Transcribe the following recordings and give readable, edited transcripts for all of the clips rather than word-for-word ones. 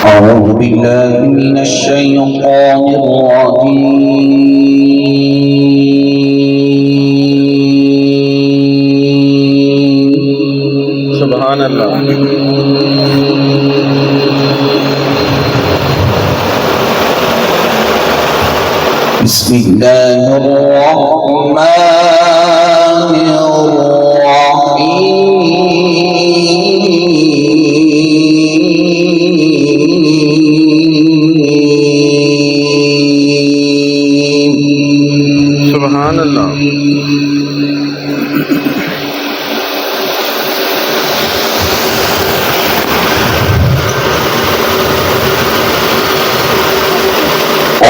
أعوذ بالله من الشيطان الرجيم. سبحان الله. بسم الله الرحمن الرحيم. سبحان الله.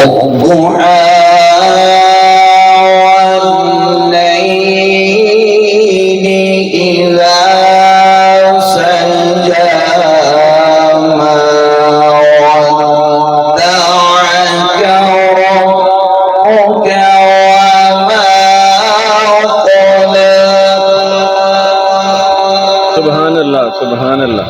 الضحى والليل إذا سجى ما ودعك ربك وما قلى. سبحان الله. سبحان الله.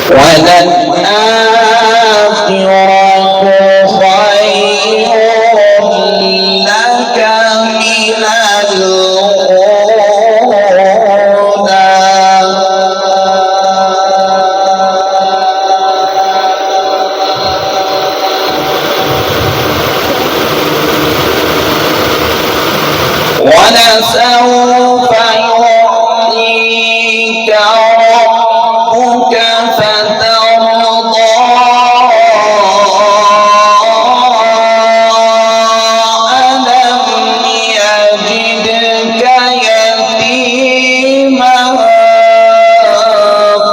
وللآخرة خير لك من الأولى. ولسوف يعطيك ربك فترضى. ألم يجدك يتيما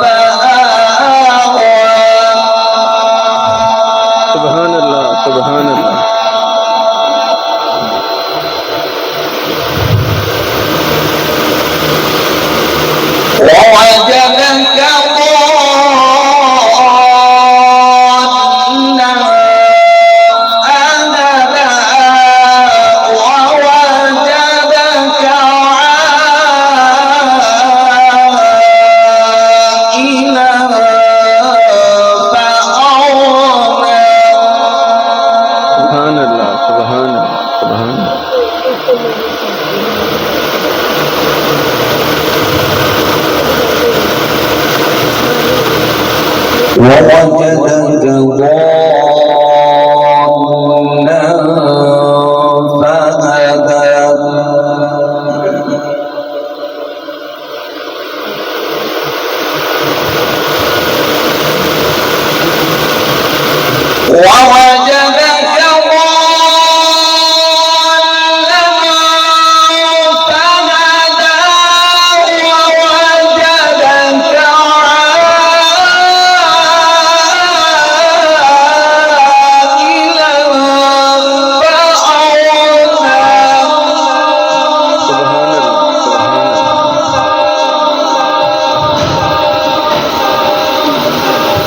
فآوى. سبحان الله. سبحان الله. ووجدك ضالا فهدى. ووجدك عائلا فأغنى. سبحان الله. سبحان الله. سبحان الله. ووجدك ضالا فهدى. ووجدك ضالا فهدى. ووجدك عائلا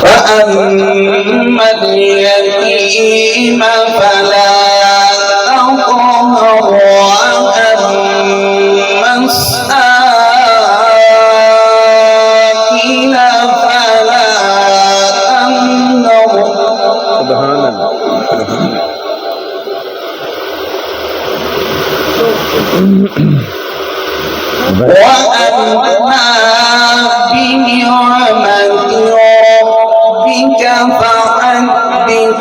فأغنى. فأما اليتيم فلا تقهر. وأما السائل فلا تنهر. سبحان الله. وأما بنعمة ربك فحدث.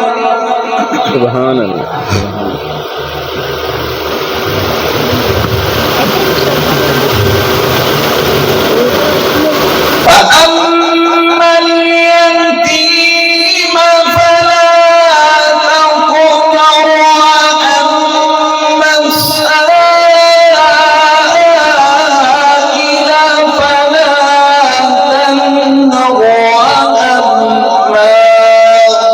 سبحان الله. فأما اليتيم فلا تقهر. وأما السائل فلا تنهر. وأما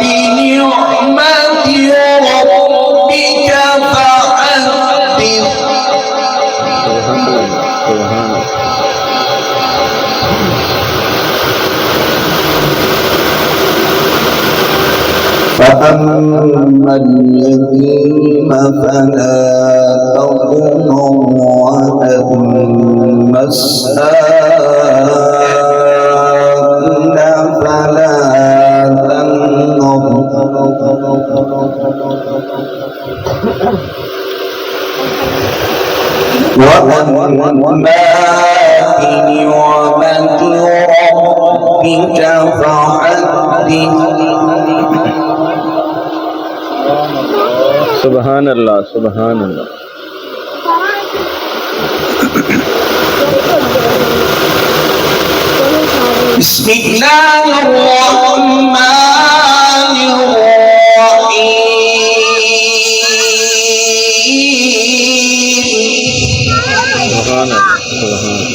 بنعمة ربك فحدث. سبحان الله. سبحان الله. فأما اليتيم فلا تقهر. وأما مساكن فلا تنهر وأما بنعمة ربك فحدث سبحان الله سبحان الله بسم الله الرحمن الرحيم سبحان الله سبحان الله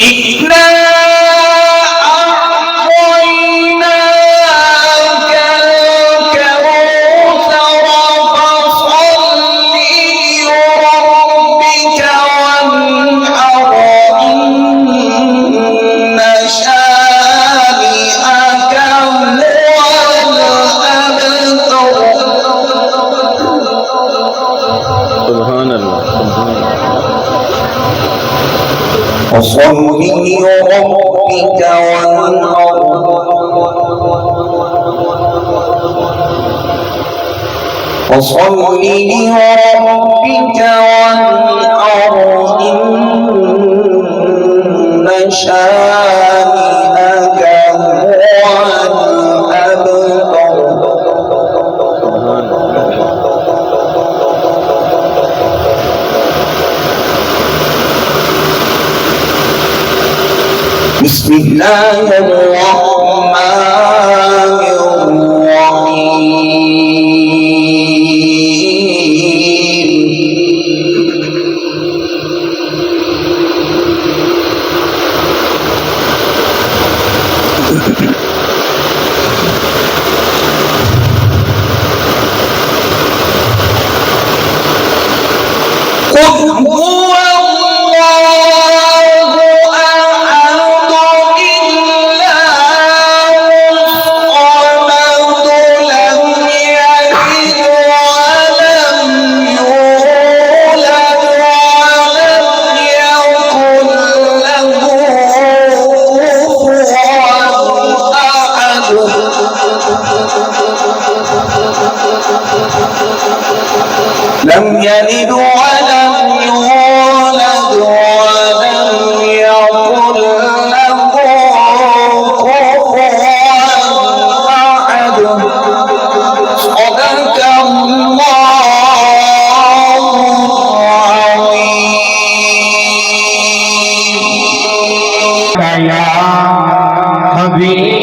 إنا أعطيناك الكوثر فصل لربك وانحر إن شانئك هو الأبتر سبحان الله سبحان الله وصل لربك وانحر وصل لربك وانحر إن شانئك هو الأبتر سبحان الله بسم الله الرحمن الرحيم قل هو لم يلد ولم يولد ولم يكن له كفوا أحد صدق الله العظيم يا حبيب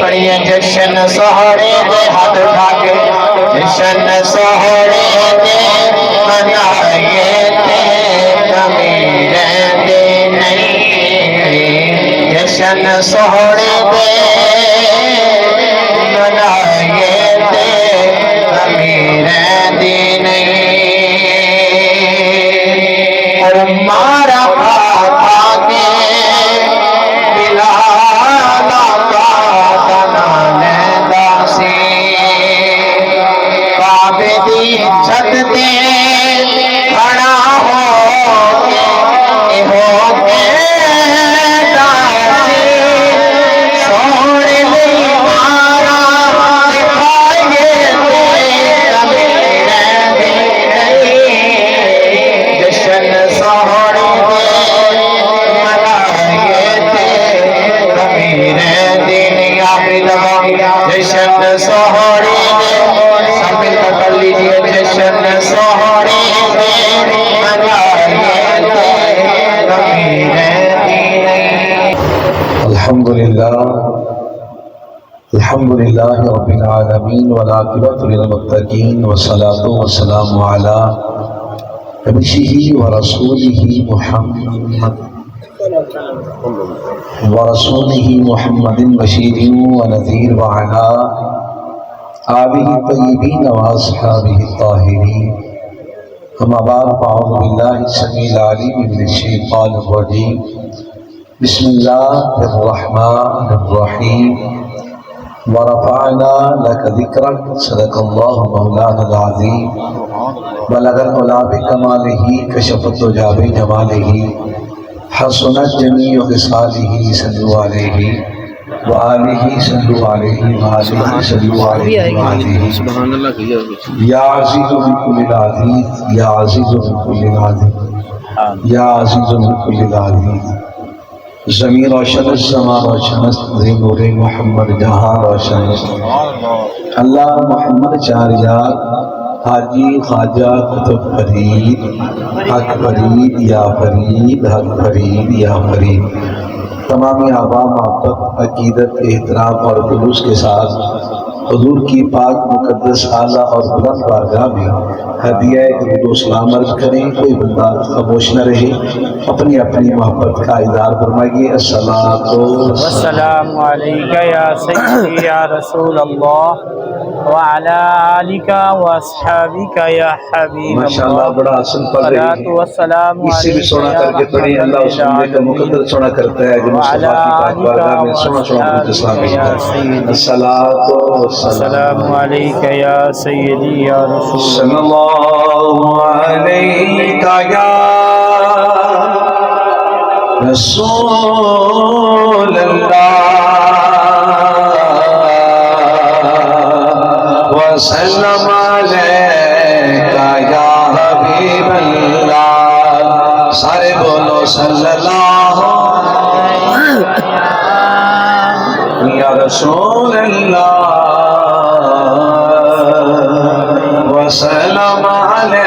پڑھیے جشن سہرے دے ہاتھ اٹھا کے جشن سہرے دے منائیے تے کمی رہندے نہیں جشن سہرے دے منائیے تے کمی رہندی نہیں اور مارا کھا کے بلالا کا دنا لیندہ سی کعبے دی چھت تے کھڑا ہو کے داسی سونے دی مارا دکھائیے تے کمی رہندی نہیں جشن سہرے دے منائیے تے کمی رہندی نہیں آخری دفعہ جشن سہرے دے سب مل کر پڑھ لیجیے جشن سہرے دے منائیے تے کمی رہندی نہیں الحمد لله رب العالمين والعاقبة للمتقين والصلاة والسلام على نبيه ورسوله محمد بشير ونذير وعلى آله الطيبين وأصحابه الطاهرين أما بعد فأعوذ بالله السميع العليم من الشيطان الرجيم بسم الله الرحمن الرحيم ورفعنا لك ذكرك صدق الله مولانا العظيم بلغ العلا بكماله كشف الدجى بجماله حسنت جميع خصاله صلوا عليه وآله صلوا عليه وآله صلوا عليه وآله سبحان اللہ کہیے يا عزيز من كل العزيز يا عزيز من كل العزيز يا عزيز من كل العزيز زمین روشن است زمان روشن است نور محمد جہاں روشن است اللہ محمد چار یار حاجی خواجہ قطب فرید حق فرید یا فرید حق فرید یا فرید تمامی آبا محبت عقیدت احترام اور خلوص کے ساتھ حضور کی پاک مقدس اعلیٰ اور بلند بارگاہ میں ہدیہ درود و سلام عرض کریں کوئی بندہ خاموش نہ رہے اپنی اپنی محبت کا اظہار فرمائیے الصلاۃ والسلام علیک یا سیدی یا رسول اللہ وعلی آلک واصحابک یا حبیب ماشاءاللہ اللہ بڑا حسن پڑھ رہی صلاۃ والسلام اس سے بھی سونا کر کے پڑھی اللہ اس میں کا مقدر سونا کرتا ہے جو مصطفیٰ کی پاک بارگاہ میں سونا سونا درود اسلام بھیجتا ہے الصلاۃ السلام علیک یا سیدی یا رسول صلی اللہ علیک یا رسول اللہ وسلم علیک یا حبیب اللہ سارے بولو صلی اللہ یا رسول اللہ وسلم علیک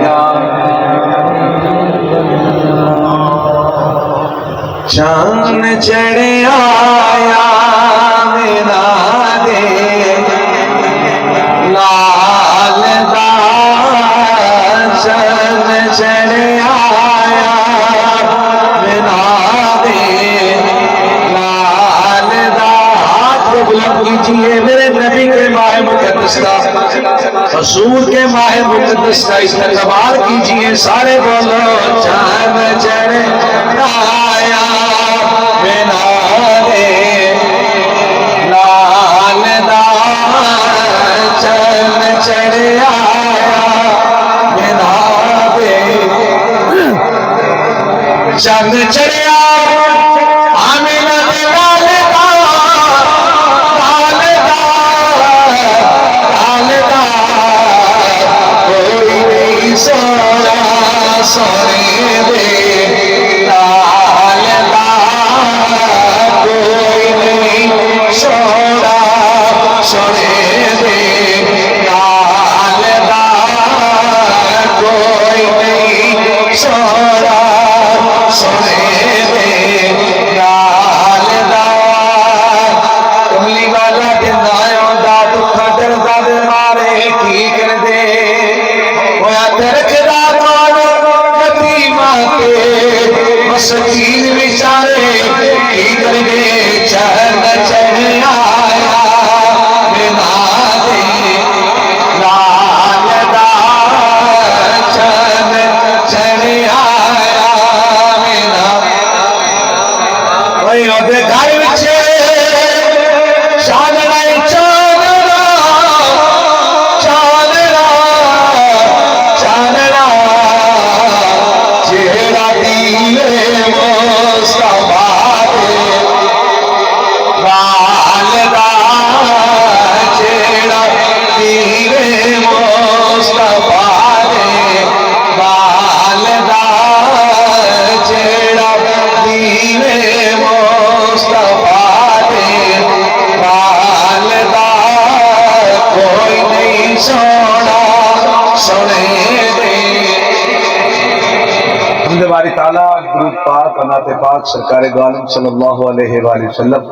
یا چاند چڑھے آیا میرا دے لال دا چاند چڑھے آیا میرا دے لال دا ہاتھ بلند کیجیے میرے نبی کے ماہ مقدس کا حضور کے ماہ مقدس کا استقبال کیجیے سارے بولو چاند چڑھے آیا بنا دے لال دا چاند چڑھے آیا بنا دے چاند چڑھے سونے دے لال دا کوئی نہیں سونا سونے دے لال دا کوئی نہیں سونا سونے میرے گھر وچ چاننا چاننا چاننا چاننا جیڑا دیوے مصطفیٰ دے والدہ جیڑا دیوے مصطفیٰ دے والدہ جیڑا دیوے مصطفیٰ دے والدہ کوئی نہیں سونا سنے دے۔ حمد باری تعالیٰ، درود پاک، نعت پاک سرکار دو عالم صلی اللہ علیہ وآلہ وسلم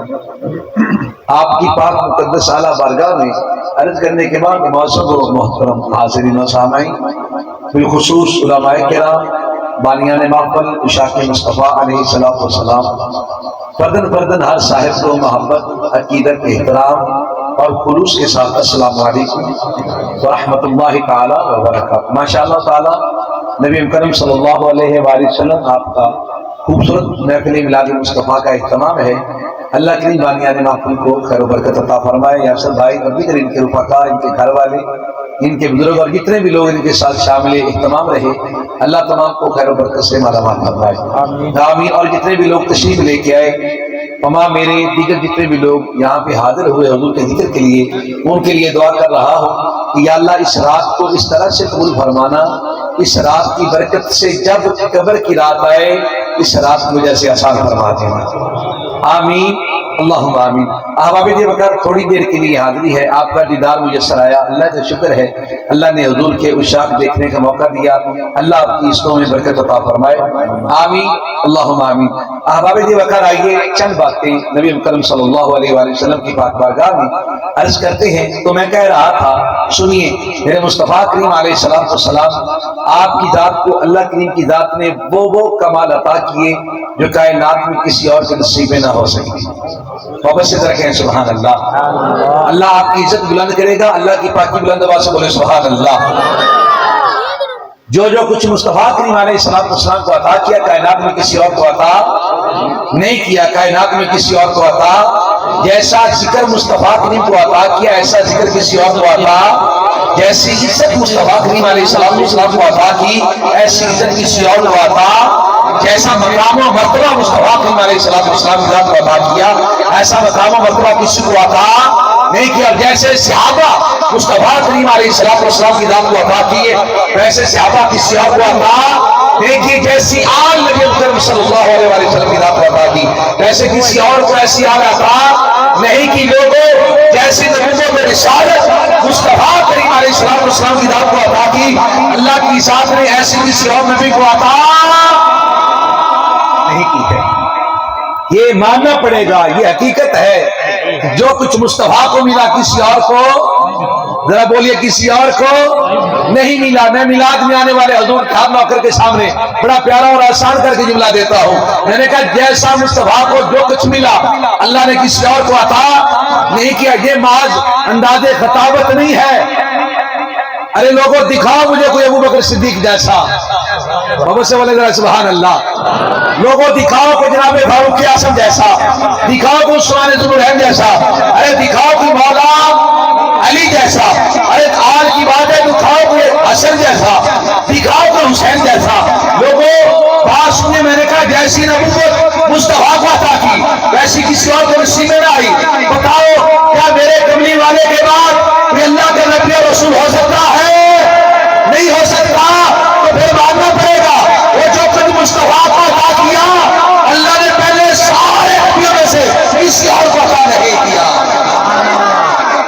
آپ کی پاک مقدس اعلیٰ بارگاہ میں عرض کرنے کے بعد معزز و محترم حاضرین و سامعین، بالخصوص علماء کرام، بانیان محفل، عشاق مصطفیٰ علیہ السلام، فردن فردن ہر صاحب کو محبت، عقیدت، احترام اور خلوص کے ساتھ السلام علیکم ورحمۃ اللہ تعالی وبرکاتہ۔ ماشاءاللہ تعالی نبی کریم صلی اللہ علیہ وآلہ وسلم آپ کا خوبصورت محفل میلاد مصطفیٰ کا اہتمام ہے۔ اللہ کریم بانیان محفل کو خیر و برکت عطا فرمائے۔ یاسر بھائی اور دیگر ان کے رفقا، ان کے گھر والے، ان کے بزرگ اور جتنے بھی لوگ ان کے ساتھ شامل اہتمام رہے، اللہ تمام کو خیر و برکت سے مالا مال فرمائے، آمین۔ اور جتنے بھی لوگ تشریف لے کے آئے، تمام میرے دیگر جتنے بھی لوگ یہاں پہ حاضر ہوئے حضور کے ذکر کے لیے، ان کے لیے دعا کر رہا ہوں کہ یا اللہ اس رات کو اس طرح سے قبول فرمانا، اس رات کی برکت سے جب قبر کی رات آئے اس رات کی وجہ سے آسان فرما دینا، آمین اللہم آمین۔ احباب وقار، تھوڑی دیر کے لیے حاضری ہے، آپ کا دیدار میسر آیا، اللہ کا شکر ہے، اللہ نے حضور کے عشاق دیکھنے کا موقع دیا، اللہ آپ کی عزتوں میں برکت عطا فرمائے، آمین اللہم آمین۔ احباب وقار، آئیے چند باتیں نبی کریم صلی اللہ علیہ وآلہ وسلم کی پاک بارگاہ میں عرض کرتے ہیں۔ تو میں کہہ رہا تھا، سنیے، میرے مصطفیٰ کریم علیہ السلام، آپ کی ذات کو اللہ کریم کی ذات نے وہ کمال عطا کیے جو کائنات میں کسی اور کے نصیب میں نہ ہو سکے۔ واپس سے رکھیں سبحان اللہ۔ اللہ آپ کی عزت بلند کرے گا، اللہ کی پاکی بلند آواز سے بولے سبحان اللہ۔ جو کچھ مصطفیٰ کریم علیہ السلام کو عطا کیا کائنات میں کسی اور کو عطا نہیں کیا، کائنات میں کسی اور کو عطا، جیسا ذکر مصطفیٰ کریم کو عطا کیا ایسا ذکر کسی اور کو عطا، جیسی عزت مصطفیٰ کریم علیہ السلام کو عطا کی ایسی عزت کسی اور کو عطا، جیسا مقام و مرتبہ مصطفیٰ کریم علیہ السلام کی ذات کو عطا کیا ایسا مقام و مرتبہ کسی کو عطا نہیں کیا۔ جیسے صحابہ مصطفیٰ کریم علیہ السلام کی ذات کو عطا کیے ویسے صحابہ کسی اور کو عطا نہیں کی، جیسی آل نبی کریم صلی اللہ علیہ وسلم کی ذات کو عطا کی ویسے کسی اور کو ایسی آل عطا نہیں کی۔ لوگوں جیسی نبوت میں رسالت مصطفیٰ کریم علیہ السلام کی ذات کو عطا کی، اللہ کی ذات نے ایسی کسی اور نبی کو عطا نہیں کی ہے۔ یہ ماننا پڑے گا، یہ حقیقت ہے، جو کچھ مصطفیٰ کو ملا کسی اور کو، ذرا بولیے کسی اور کو نہیں ملا۔ میں میلاد میں آنے والے حضور خان نوکر کے سامنے بڑا پیارا اور آسان کر کے جملہ دیتا ہوں، میں نے کہا جیسا مصطفیٰ کو جو کچھ ملا اللہ نے کسی اور کو عطا نہیں کیا۔ یہ محض انداز خطابت نہیں ہے، ارے لوگوں دکھاؤ مجھے کوئی ابو بکر صدیق جیسا، محمد سے بولے ذرا سبحان اللہ۔ لوگوں دکھاؤ کہ جناب فاروق اعظم جیسا، دکھاؤ کہ عثمان ذو النورین جیسا، ارے دکھاؤ کہ مولا علی جیسا، ارے آل کی بات ہے دکھاؤ کہ حسن جیسا، دکھاؤ کہ حسین جیسا۔ لوگوں بات سننے، میں نے کہا جیسی نبوت مصطفیٰ کو عطا کی ویسی کسی اور کو نصیب میں نہ آئی۔ بتاؤ کیا میرے کملی والے کے بعد کوئی اللہ کا نبی اور رسول ہو سکتا ہے؟ نہیں ہو سکتا، تو پھر ماننا پڑے گا وہ جو کچھ مصطفیٰ کو عطا کیا اللہ نے پہلے سارے نبیوں میں سے کسی اور کو عطا نہیں کیا۔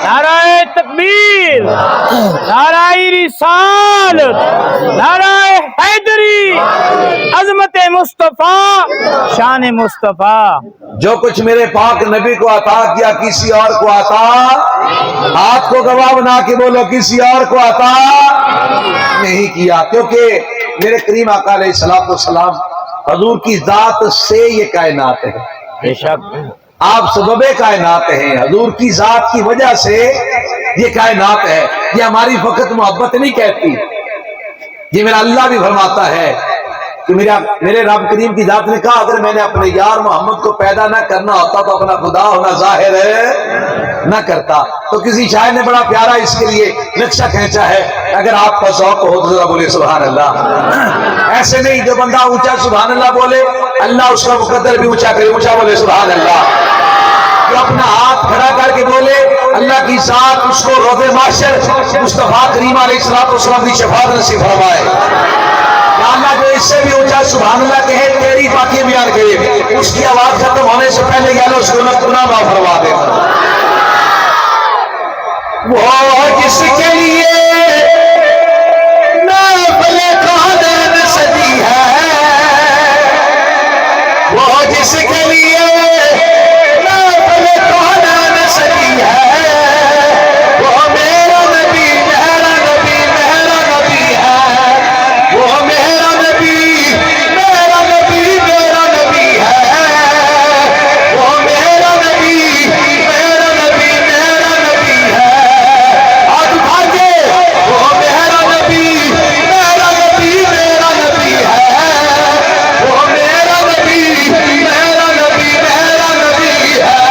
نعرہ تکبیر، نعرہ رسالت، نعرہ حیدری، عظمت مصطفیٰ، شان مصطفیٰ۔ جو کچھ میرے پاک نبی کو عطا کیا کسی اور کو عطا، ہاتھ کو گواہ بنا کے بولو کسی اور کو عطا نہیں کیا، کیونکہ میرے کریم آقا علیہ السلام حضور کی ذات سے یہ کائنات ہے، بے شک آپ سبب کائنات ہیں، حضور کی ذات کی وجہ سے یہ کائنات ہے۔ یہ ہماری فقط محبت نہیں کہتی، یہ میرا اللہ بھی فرماتا ہے کہ میرے رب کریم کی ذات نے کہا اگر میں نے اپنے یار محمد کو پیدا نہ کرنا ہوتا تو اپنا خدا ہونا ظاہر نہ کرتا. تو کسی شاعر نے بڑا پیارا اس کے لیے نقشہ کھینچا ہے, اگر آپ کا ذوق ہو تو ذرا بولے سبحان اللہ. ایسے نہیں جو بندہ اونچا سبحان اللہ بولے اللہ اس کا مقدر بھی اونچا کرے, اونچا بولے سبحان اللہ. جو اپنا ہاتھ کھڑا کر کے بولے اللہ کی ذات اس کو روز محشر مصطفیٰ کریم علیہ الصلوۃ والسلام کی شفاعت نصیب فرمائے. یا اللہ جو اس سے بھی اونچا سبحان اللہ کہے تیری پاکی بیان کرے, اس کی آواز ختم ہونے سے پہلے یا اللہ اس کو گناہ معاف فرما دے. وہ جس کے لیے نافل قادر سجی ہے, وہ جس کے لیے نافل قادر سجی ہے, وہ میرا نبی میرا نبی میرا نبی ہے, وہ میرا نبی میرا نبی میرا نبی ہے, وہ میرا نبی میرا نبی میرا نبی ہے. آج بھاگے وہ میرا نبی میرا نبی میرا نبی ہے, وہ میرا نبی میرا نبی میرا نبی ہے.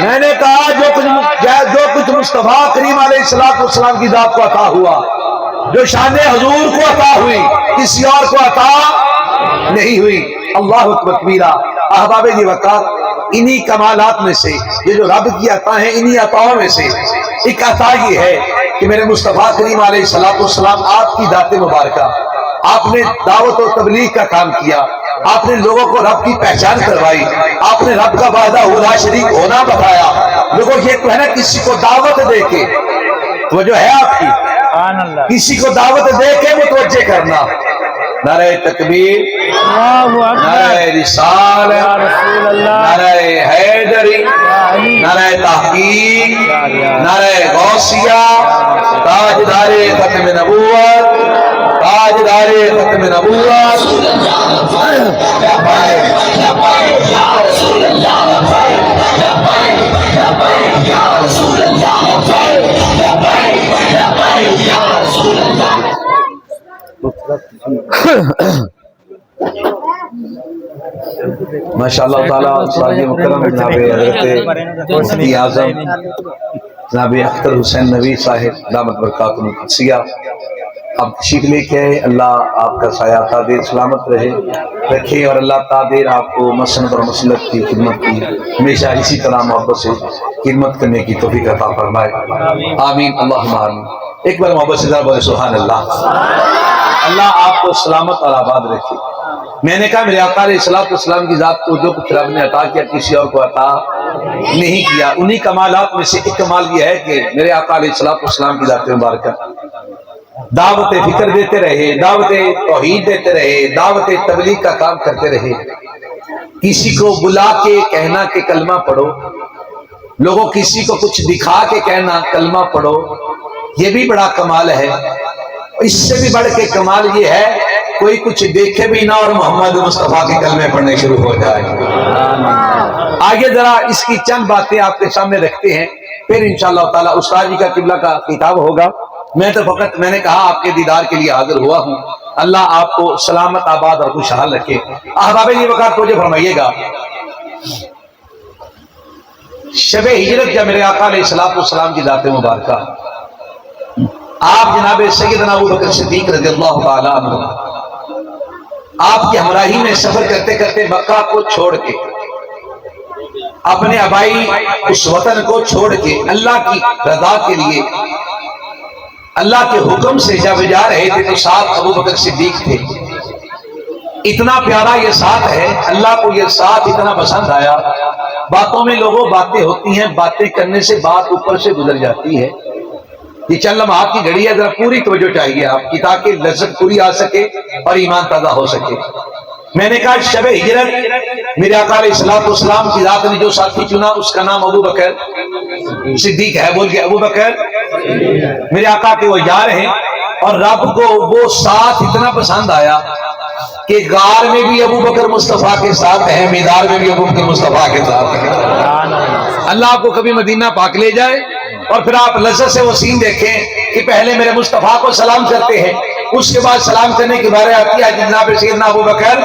میں نے کہا جو کچھ مصطفیٰ کریم علیہ الصلوۃ والسلام کی ذات کو عطا ہوا, جو شان حضور کو عطا ہوئی, کسی اور کو عطا نہیں ہوئی. اللہ اکبر کبیرہ. احباب دی وقار, انہی کمالات میں سے یہ جو رب کی عطا ہیں, انہی عطاؤں میں سے ایک عطا یہ ہے کہ میرے مصطفیٰ کریم علیہ الصلوۃ والسلام آپ کی ذات مبارکہ, آپ نے دعوت و تبلیغ کا کام کیا, آپ نے لوگوں کو رب کی پہچان کروائی, آپ نے رب کا وحدہ لا شریک ہونا بتایا. لوگوں یہ تو ہے نا کسی کو دعوت دے کے توجہ ہے آپ کی, کسی کو دعوت دے کے متوجہ کرنا. نعرہ تکبیر, نعرہ رسالت, نعرہ حیدری, نعرہ تحقیق, نعرہ غوثیہ, تاجدار ختم نبوت, تاجدار ختم نبوت. ماشاء اللہ تعالیٰ ساجی مکرم جناب حضرت مفتی اعظم جناب اختر حسین نبی صاحب دامت برکاتہ القدسیہ اب تشریف لے کے آئے. اللہ آپ کا سایہ تادیر سلامت رکھے اور اللہ تادیر آپ کو مسند اور مسلک کی خدمت کی ہمیشہ اسی طرح محبت سے خدمت کرنے کی توفیق عطا فرمائے. آمین اللہم آمین. ایک بار محبت سے بولے سبحان اللہ. اللہ آپ کو سلامت اور آباد رکھے. میں نے کہا میرے آقا علیہ الصلوۃ والسلام کی ذات کو جو کچھ رب نے عطا کیا کسی اور کو عطا نہیں کیا. انہی کمالات میں سے ایک کمال یہ ہے کہ میرے آقا علیہ الصلوۃ والسلام کی ذات مبارکہ دعوت فکر دیتے رہے, دعوت توحید دیتے رہے, دعوت تبلیغ کا کام کرتے رہے. کسی کو بلا کے کہنا کہ کلمہ پڑھو, لوگوں کسی کو کچھ دکھا کے کہنا کلمہ پڑھو, یہ بھی بڑا کمال ہے. اس سے بھی بڑھ کے کمال یہ ہے کوئی کچھ دیکھے بھی نہ اور محمد مصطفیٰ کے کلمے پڑھنے شروع ہو جائے. آگے ذرا اس کی چند باتیں آپ کے سامنے رکھتے ہیں, پھر انشاءاللہ تعالیٰ استاد جی کا قبلہ کا خطاب ہوگا. میں تو فقط میں نے کہا آپ کے دیدار کے لیے حاضر ہوا ہوں. اللہ آپ کو سلامت آباد اور خوشحال رکھے. احباب یہ وقت توجہ فرمائیے گا, شب ہجرت جب میرے آقا علیہ الصلوۃ والسلام کی ذات مبارکہ آپ جناب سیدنا ابو بکر صدیق رضی اللہ تعالیٰ عنہ آپ کی ہمراہی میں سفر کرتے کرتے مکہ کو چھوڑ کے اپنے آبائی اس وطن کو چھوڑ کے اللہ کی رضا کے لیے اللہ کے حکم سے جب جا رہے تھے تو ساتھ ابو بکر صدیق تھے. اتنا پیارا یہ ساتھ ہے, اللہ کو یہ ساتھ اتنا پسند آیا. باتوں میں لوگوں باتیں ہوتی ہیں, باتیں کرنے سے بات اوپر سے گزر جاتی ہے. یہ چند لمحات کی گھڑی ہے, ذرا پوری توجہ چاہیے آپ کی تاکہ لذت پوری آ سکے اور ایمان تازہ ہو سکے. میں نے کہا شب ہجرت میرے آقا علیہ الصلوۃ والسلام کی ذات نے جو ساتھی چنا اس کا نام ابو بکر صدیق ہے. بول کے ابو بکر میرے آقا کے وہ یار ہیں, اور رب کو وہ ساتھ اتنا پسند آیا کہ غار میں بھی ابو بکر مصطفیٰ کے ساتھ ہے, میدان میں بھی ابو بکر مصطفیٰ کے ساتھ ہے. اللہ آپ کو کبھی مدینہ پاک لے جائے اور پھر آپ لذت سے وہ سین دیکھیں کہ پہلے میرے مصطفیٰ کو سلام کرتے ہیں, اس کے بعد سلام کرنے کی بارے آتی ہے جناب سیدنا ابو بکر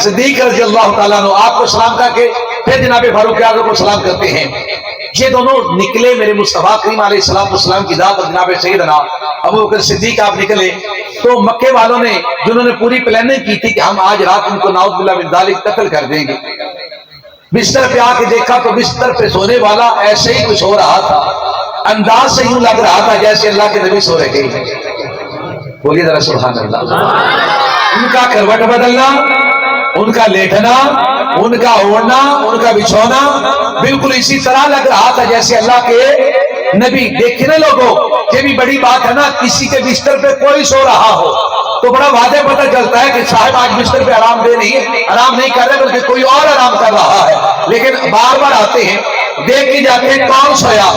صدیق رضی اللہ تعالیٰ عنہ آپ کو سلام کر کے پھر جناب فاروق اعظم کو سلام کرتے ہیں. یہ دونوں نکلے میرے مصطفیٰ کریم علیہ السلام کی ذات اور جناب سیدنا ابو بکر صدیق آپ نکلے تو مکے والوں نے جنہوں نے پوری پلاننگ کی تھی کہ ہم آج رات ان کو نعوذ باللہ من ذالک قتل کر دیں گے، بستر پہ آ کے دیکھا تو بستر پہ سونے والا ایسے ہی کچھ ہو رہا تھا، انداز سے یوں لگ رہا تھا جیسے اللہ کے نبی سو رہے ہیں. بولیے ذرا سبحان اللہ. ان کا کروٹ بدلنا، ان کا لیٹنا، ان کا اوڑھنا، ان کا بچھونا بالکل اسی طرح لگ رہا تھا جیسے اللہ کے نبی. دیکھنے لوگوں یہ بھی بڑی بات ہے نا، کسی کے بستر پہ کوئی سو رہا ہو تو بڑا واضح پتہ چلتا ہے کہ صاحب آج بستر پہ آرام نہیں کر رہے بلکہ کوئی اور آرام کر رہا ہے. لیکن بار بار آتے ہیں دیکھ کے جاتے ہیں کون سویا،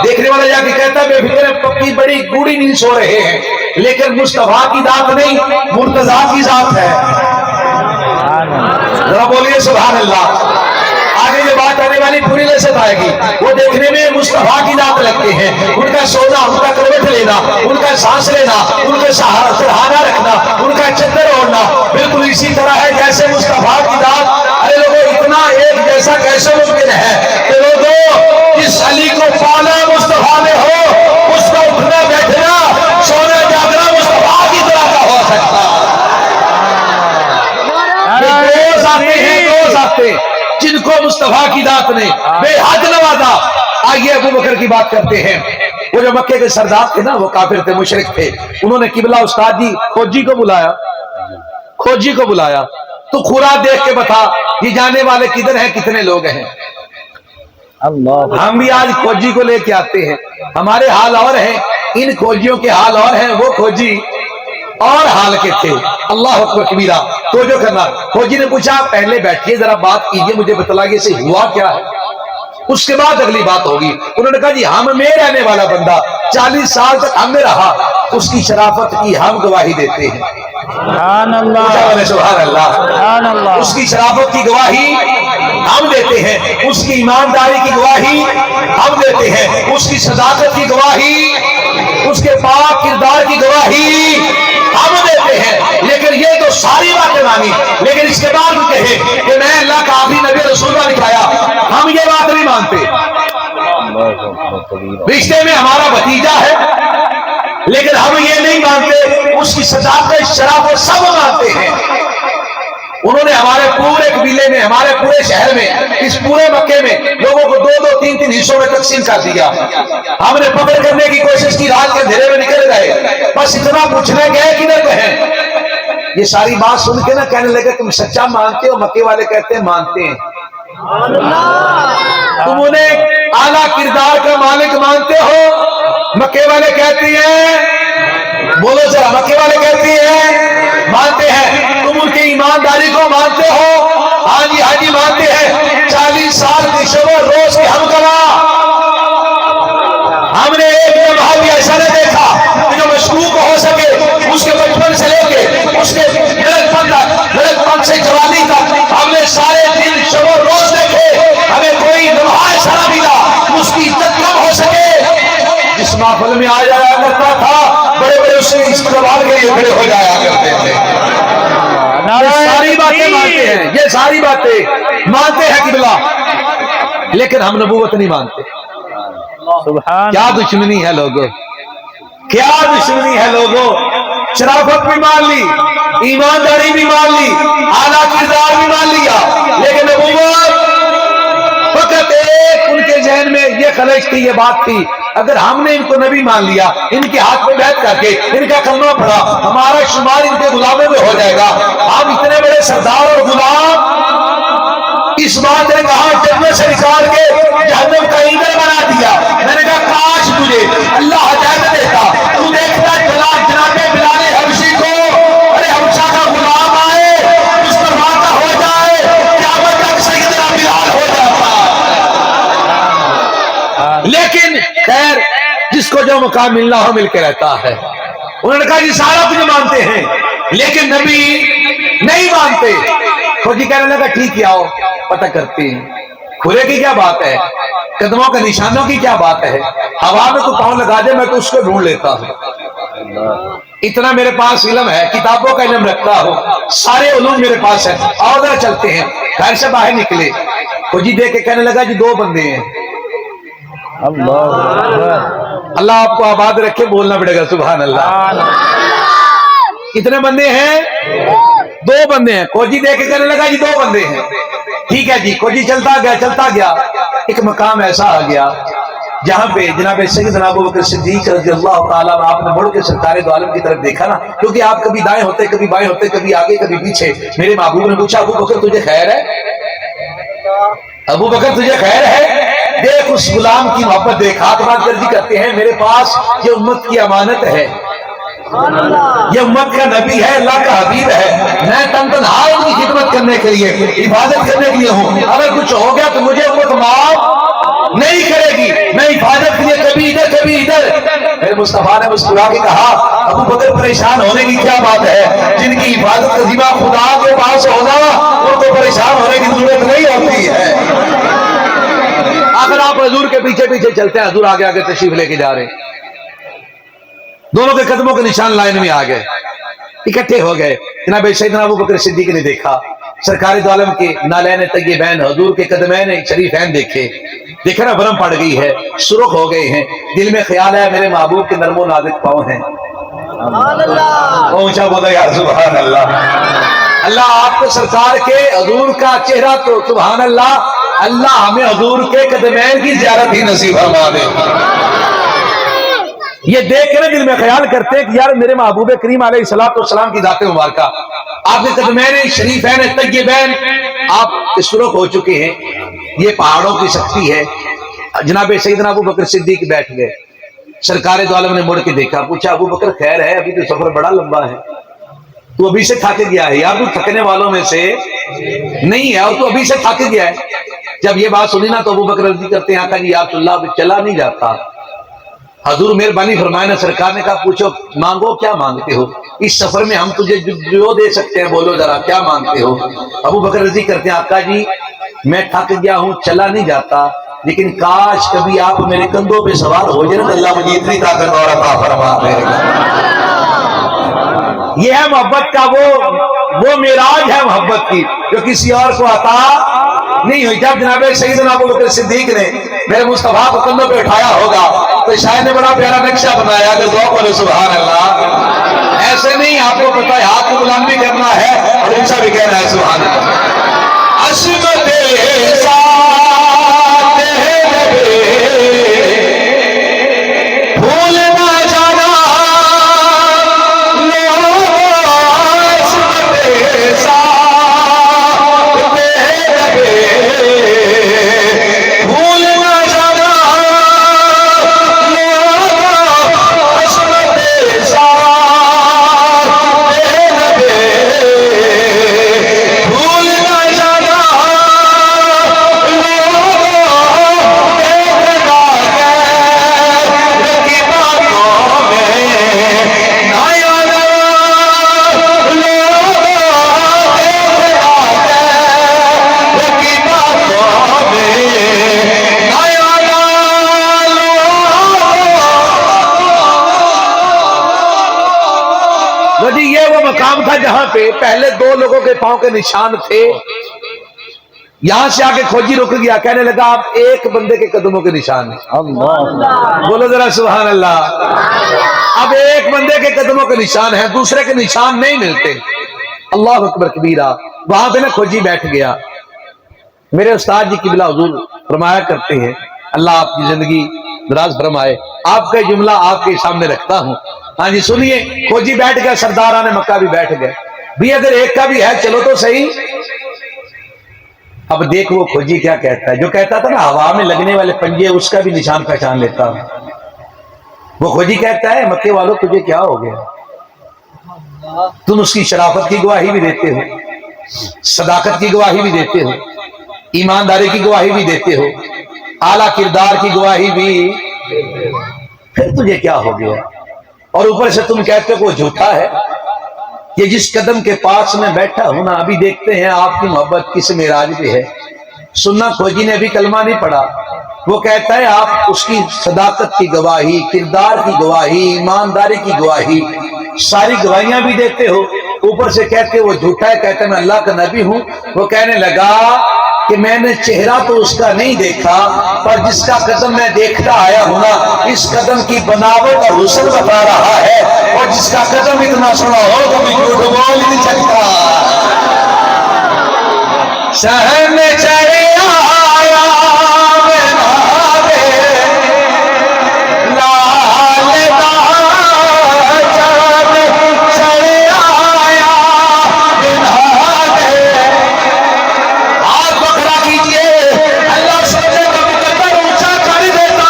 دیکھنے والا جا کے کہتا ہے بے فکر پکی بڑی گوڑی نہیں سو رہے ہیں، لیکن مصطفیٰ کی ذات نہیں مرتضیٰ کی ذات ہے. ذرا بولیے سبحان اللہ. آگے یہ بات آنے والی پوری لذت آئے گی. وہ دیکھنے میں مصطفیٰ کی ذات لگتے ہیں، ان کا سونا، ان کا کروٹ لینا، ان کا سانس لینا، ان کا سرہانہ رکھنا، ان کا چادر اوڑھنا بالکل اسی طرح ہے جیسے مصطفیٰ کی ذات. ارے لوگوں اتنا ایک جیسا کیسے ممکن ہے کہ لوگوں جس علی کو پالا مصطفیٰ نے ہو اس کا اٹھنا بیٹھنا سونا جاگنا مصطفیٰ کی طرح کا ہو سکتا. دو ذاتیں جن کو مصطفیٰ کی ذات نے بے حد نوازا. آئیے ابو بکر کی بات کرتے ہیں. وہ جو مکے کے سردار تھے نا وہ کافر تھے، مشرک تھے. انہوں نے قبلہ استاد جی کھوجی کو بلایا تو خورا دیکھ کے بتا یہ جانے والے کدھر ہیں، کتنے لوگ ہیں. ہم بھی آج کھوجی کو لے کے آتے ہیں، ہمارے حال اور ہیں، ان کھوجیوں کے حال اور ہیں. وہ کھوجی اور حال کے تھے. اللہ اکبر کبیرہ. تو جو کرنا کھوجی نے پوچھا پہلے بیٹھیے ذرا بات کیجئے، مجھے بتلائیے سے ہوا کیا ہے، اس کے بعد اگلی بات ہوگی. انہوں نے کہا جی ہم میں رہنے والا بندہ 40 سال تک ہم میں رہا، اس کی شرافت کی ہم گواہی دیتے ہیں. سبحان اللہ، سبحان اللہ. سبحان اللہ. اس کی شرافت کی گواہی ہم دیتے ہیں، اس کی ایمانداری کی گواہی ہم دیتے ہیں، اس کی صداقت کی گواہی، اس کے پاک کردار کی گواہی ہم دیتے ہیں. لیکن یہ تو ساری باتیں مانی، لیکن اس کے بعد بھی کہے کہ میں اللہ کا آخری نبی رسول کا دکھایا، ہم یہ بات نہیں مانتے. رشتے میں ہمارا بھتیجا ہے لیکن ہم یہ نہیں مانتے، اس کی صداقت شرافت سب مانتے ہیں. انہوں نے ہمارے پورے قبیلے میں، ہمارے پورے شہر میں، اس پورے مکے میں لوگوں کو 2-2 3-3 حصوں میں تقسیم کر دیا. ہم نے پکڑ کرنے کی کوشش کی، رات کے اندھیرے میں نکل گئے، بس اتنا پوچھنے گئے کدھر کہیں. یہ ساری بات سن کے نا کہنے لگے تم سچا مانتے ہو؟ مکے والے کہتے ہیں مانتے ہیں. تم انہیں اعلیٰ کردار کا مالک مانتے ہو؟ مکے والے کہتے ہیں، بولو ذرا، مکے والے کہتے ہیں مانتے ہیں. تم ان کی ایمانداری کو مانتے ہو؟ ہاں جی مانتے ہیں. 40 سال کی شب و روز کے ہم گواہ. ہم نے ایک لمحہ بھی ایسا نہیں دیکھا کہ جو مشکوک ہو سکے. اس کے بچپن سے لے کے اس کے لڑکپن سے جوانی تک ہم نے سارے دن شب و روز دیکھے. ہمیں کوئی لمحہ ایسا نہ ملا اس کی عزت کم ہو سکے. جس محفل میں آ جایا کرتا تھا بڑے بڑے اس سے استقبال کے لیے کھڑے ہو جایا کرتے تھے. ساری باتیں مانتے ہیں، یہ ساری باتیں مانتے ہیں قبلہ، لیکن ہم نبوت نہیں مانتے. سبحان. کیا دشمنی ہے لوگوں، کیا دشمنی ہے لوگوں. شرافت بھی مان لی، ایمانداری بھی مان لی، اعلیٰ کردار بھی مان لیا، لیکن نبوت فقط ایک ان کے ذہن میں یہ خلش تھی، یہ بات تھی اگر ہم نے ان کو نبی مان لیا، ان کے ہاتھ میں بیعت کر کے ان کا کلمہ پڑھا، ہمارا شمار ان کے غلاموں میں ہو جائے گا. ہم اتنے بڑے سردار اور غلام. اس بات نے کہا جنت سے نکال کے جہنم کا ایندھن بنا دیا. میں نے کہا کاش تجھے اللہ ہدایت دیتا، تو دیکھتا جناب بلال حبشی کو، ارے حبشہ کا غلام آئے مصطفیٰ کا ہو جائے، قیامت تک سیدنا بلال ہو جاتا. لیکن خیر جس کو جو مقام ملنا ہو مل کے رہتا ہے. انہوں نے کہا یہ سارا کچھ مانتے ہیں لیکن نبی نہیں مانتے. کھوجی کہنے لگا ٹھیک ہے آؤ پتہ کرتے ہیں. کھرے کی کیا بات ہے، قدموں کے نشانوں کی کیا بات ہے، ہوا میں تو پاؤں لگا دے میں تو اس کو ڈھونڈ لیتا ہوں. اتنا میرے پاس علم ہے، کتابوں کا علم رکھتا ہوں، سارے علوم میرے پاس ہیں۔ اور ذرا چلتے ہیں، گھر سے باہر نکلے، کھوجی دے کے کہنے لگا جی 2 بندے ہیں۔ اللہ آپ کو آباد رکھے، بولنا پڑے گا سبحان اللہ۔ کتنے بندے ہیں؟ 2 بندے ہیں۔ کھوجی دے کے کہنے لگا جی 2 بندے ہیں۔ ٹھیک ہے جی، کھوجی چلتا گیا، ایک مقام ایسا آ گیا جہاں پہ جناب سیدنا ابوبکر صدیق رضی اللہ تعالیٰ عنہ، آپ نے مڑ کے سرکار دو عالم کی طرف دیکھا نا، کیونکہ آپ کبھی دائیں ہوتے، کبھی بائیں ہوتے، کبھی آگے کبھی پیچھے۔ میرے محبوب نے پوچھا ابوبکر تجھے خیر ہے؟ ابوبکر تجھے خیر ہے؟ دیکھ اس غلام کی محبت دیکھ۔ ہاتھ بات درجی کرتے ہیں، میرے پاس یہ امت کی امانت ہے، یہ امت کا نبی ہے، اللہ کا حبیب ہے، میں تنہا ان کی خدمت کرنے کے لیے، حفاظت کرنے کے لیے ہوں۔ اگر کچھ ہو گیا تو مجھے امت معاف نہیں کرے گی، میں حفاظت کے لیے کبھی ادھر کبھی ادھر۔ میرے مصطفیٰ نے مسکرا کے کہا ابو بکر پریشان ہونے کی کیا بات ہے، جن کی حفاظت کا ذمہ خدا کے پاس ہونا ان کو پریشان ہونے کی ضرورت نہیں ہوتی ہے۔ اگر آپ حضور کے پیچھے پیچھے چلتے ہیں، حضور آگے آگے تشریف لے کے جا رہے ہیں، دونوں کے قدموں کے نشان لائن میں آ گئے، اکٹھے ہو گئے۔ جناب سیدنا ابوبکر صدیق نے دیکھا سرکار دو عالم کے نالین طیبین، حضور کے قدمین شریفین دیکھے نا، برم پڑ گئی ہے، سرخ ہو گئے ہیں، دل میں خیال ہے میرے محبوب کے نرم و نازک پاؤں ہیں۔ اونچا بولا یا سبحان اللہ۔ اللہ آپ کو سرکار کے حضور کا چہرہ تو سبحان اللہ، اللہ ہمیں حضور کے قدمین کی زیارت ہی نصیب فرما دے۔ یہ دیکھ کے دل میں خیال کرتے ہیں کہ یار میرے محبوب کریم علیہ الصلوۃ والسلام کی ذات مبارکہ، آپ کے قدمین شریفین طیبین آپ سرخ ہو چکے ہیں، یہ پہاڑوں کی سختی ہے۔ جناب سیدنا ابوبکر صدیق بیٹھ گئے، سرکار دو عالم نے مڑ کے دیکھا، پوچھا ابوبکر خیر ہے؟ ابھی تو سفر بڑا لمبا ہے، تو ابھی سے تھک گیا ہے؟ یار تو تھکنے والوں میں سے نہیں ہے، اور تو ابھی سے تھک گیا ہے۔ جب یہ بات سنی نا تو ابوبکر رضی کرتے ہیں آقا جی یا رسول اللہ چلا نہیں جاتا۔ حضور مہربانی فرمائے نا، سرکار نے کہا پوچھو مانگو کیا مانگتے ہو، اس سفر میں ہم تجھے جو دے سکتے ہیں بولو ذرا کیا مانگتے ہو۔ ابوبکر رضی کرتے ہیں آقا جی میں تھک گیا ہوں، چلا نہیں جاتا، لیکن کاش کبھی آپ میرے کندھوں پہ سوار ہو جائے تو اللہ مجھے اتنی طاقت اور عطا فرما دے گا۔ یہ ہے محبت کا وہ معراج ہے محبت کی جو کسی اور کو عطا نہیں ہوئی۔ جب جناب سیدنا ابوبکر صدیق نے میرے مصطفیٰ کو کندھوں پہ اٹھایا ہوگا تو شاید نے بڑا پیارا نقشہ بنایا، اگر دعا بولے سبحان اللہ۔ ایسے نہیں، آپ کو پتہ ہے ہاتھ کو بلند بھی کرنا ہے اور اونچا بھی کہنا ہے سبحان اللہ۔ عصمت ذات ہے بھول نہ جانا مقام تھا جہاں پہ پہلے 2 لوگوں کے پاؤں کے نشان تھے، یہاں سے آگے کھوجی رک گیا، کہنے لگا آپ ایک بندے کے قدموں کے نشان ہیں۔ بولو ذرا سبحان اللہ۔ اب ایک بندے کے قدموں کے نشان ہیں، دوسرے کے نشان نہیں ملتے۔ اللہ اکبر کبیرہ۔ وہاں پہ نا کھوجی بیٹھ گیا۔ میرے استاد جی قبلہ حضور فرمایا کرتے ہیں اللہ آپ کی زندگی دراز فرمائے، آپ کا جملہ آپ کے سامنے رکھتا ہوں۔ ہاں جی سنیے، کھوجی بیٹھ گیا، سرداران مکہ بھی بیٹھ گئے، بھی اگر ایک کا بھی ہے چلو تو صحیح۔ اب دیکھ وہ کھوجی کیا کہتا ہے، جو کہتا تھا نا ہوا میں لگنے والے پنجے اس کا بھی نشان پہچان لیتا ہوں۔ وہ کھوجی کہتا ہے مکے والوں تجھے کیا ہو گیا، تم اس کی شرافت کی گواہی بھی دیتے ہو، صداقت کی گواہی بھی دیتے ہو، ایمانداری کی گواہی بھی دیتے ہو، اعلیٰ کردار کی گواہی بھی، پھر تجھے کیا ہو گیا؟ اور اوپر سے تم کہتے ہو وہ جھوٹا ہے۔ یہ جس قدم کے پاس میں بیٹھا ہوں نا، ابھی دیکھتے ہیں آپ کی محبت کس معراج پہ ہے۔ سننا کھوجی نے ابھی کلمہ نہیں پڑھا، وہ کہتا ہے آپ اس کی صداقت کی گواہی، کردار کی گواہی، ایمانداری کی گواہی، ساری گواہیاں بھی دیتے ہو، اوپر سے کہتے وہ جھوٹا ہے، کہتا ہے میں اللہ کا نبی ہوں۔ وہ کہنے لگا کہ میں نے چہرہ تو اس کا نہیں دیکھا، پر جس کا قدم میں دیکھتا آیا ہوں نا، اس قدم کی بناوٹ اور حسن بتا رہا ہے، اور جس کا قدم اتنا سنا ہو تو بھی جھوٹ بول ہی نہیں سکتا۔ شہر میں چڑھے آیا بنا دے لال دا چاند، چڑھے آیا بنا دے۔ آپ پکڑا کیجئے، اللہ سونے کا مقدر اونچا کر دیتا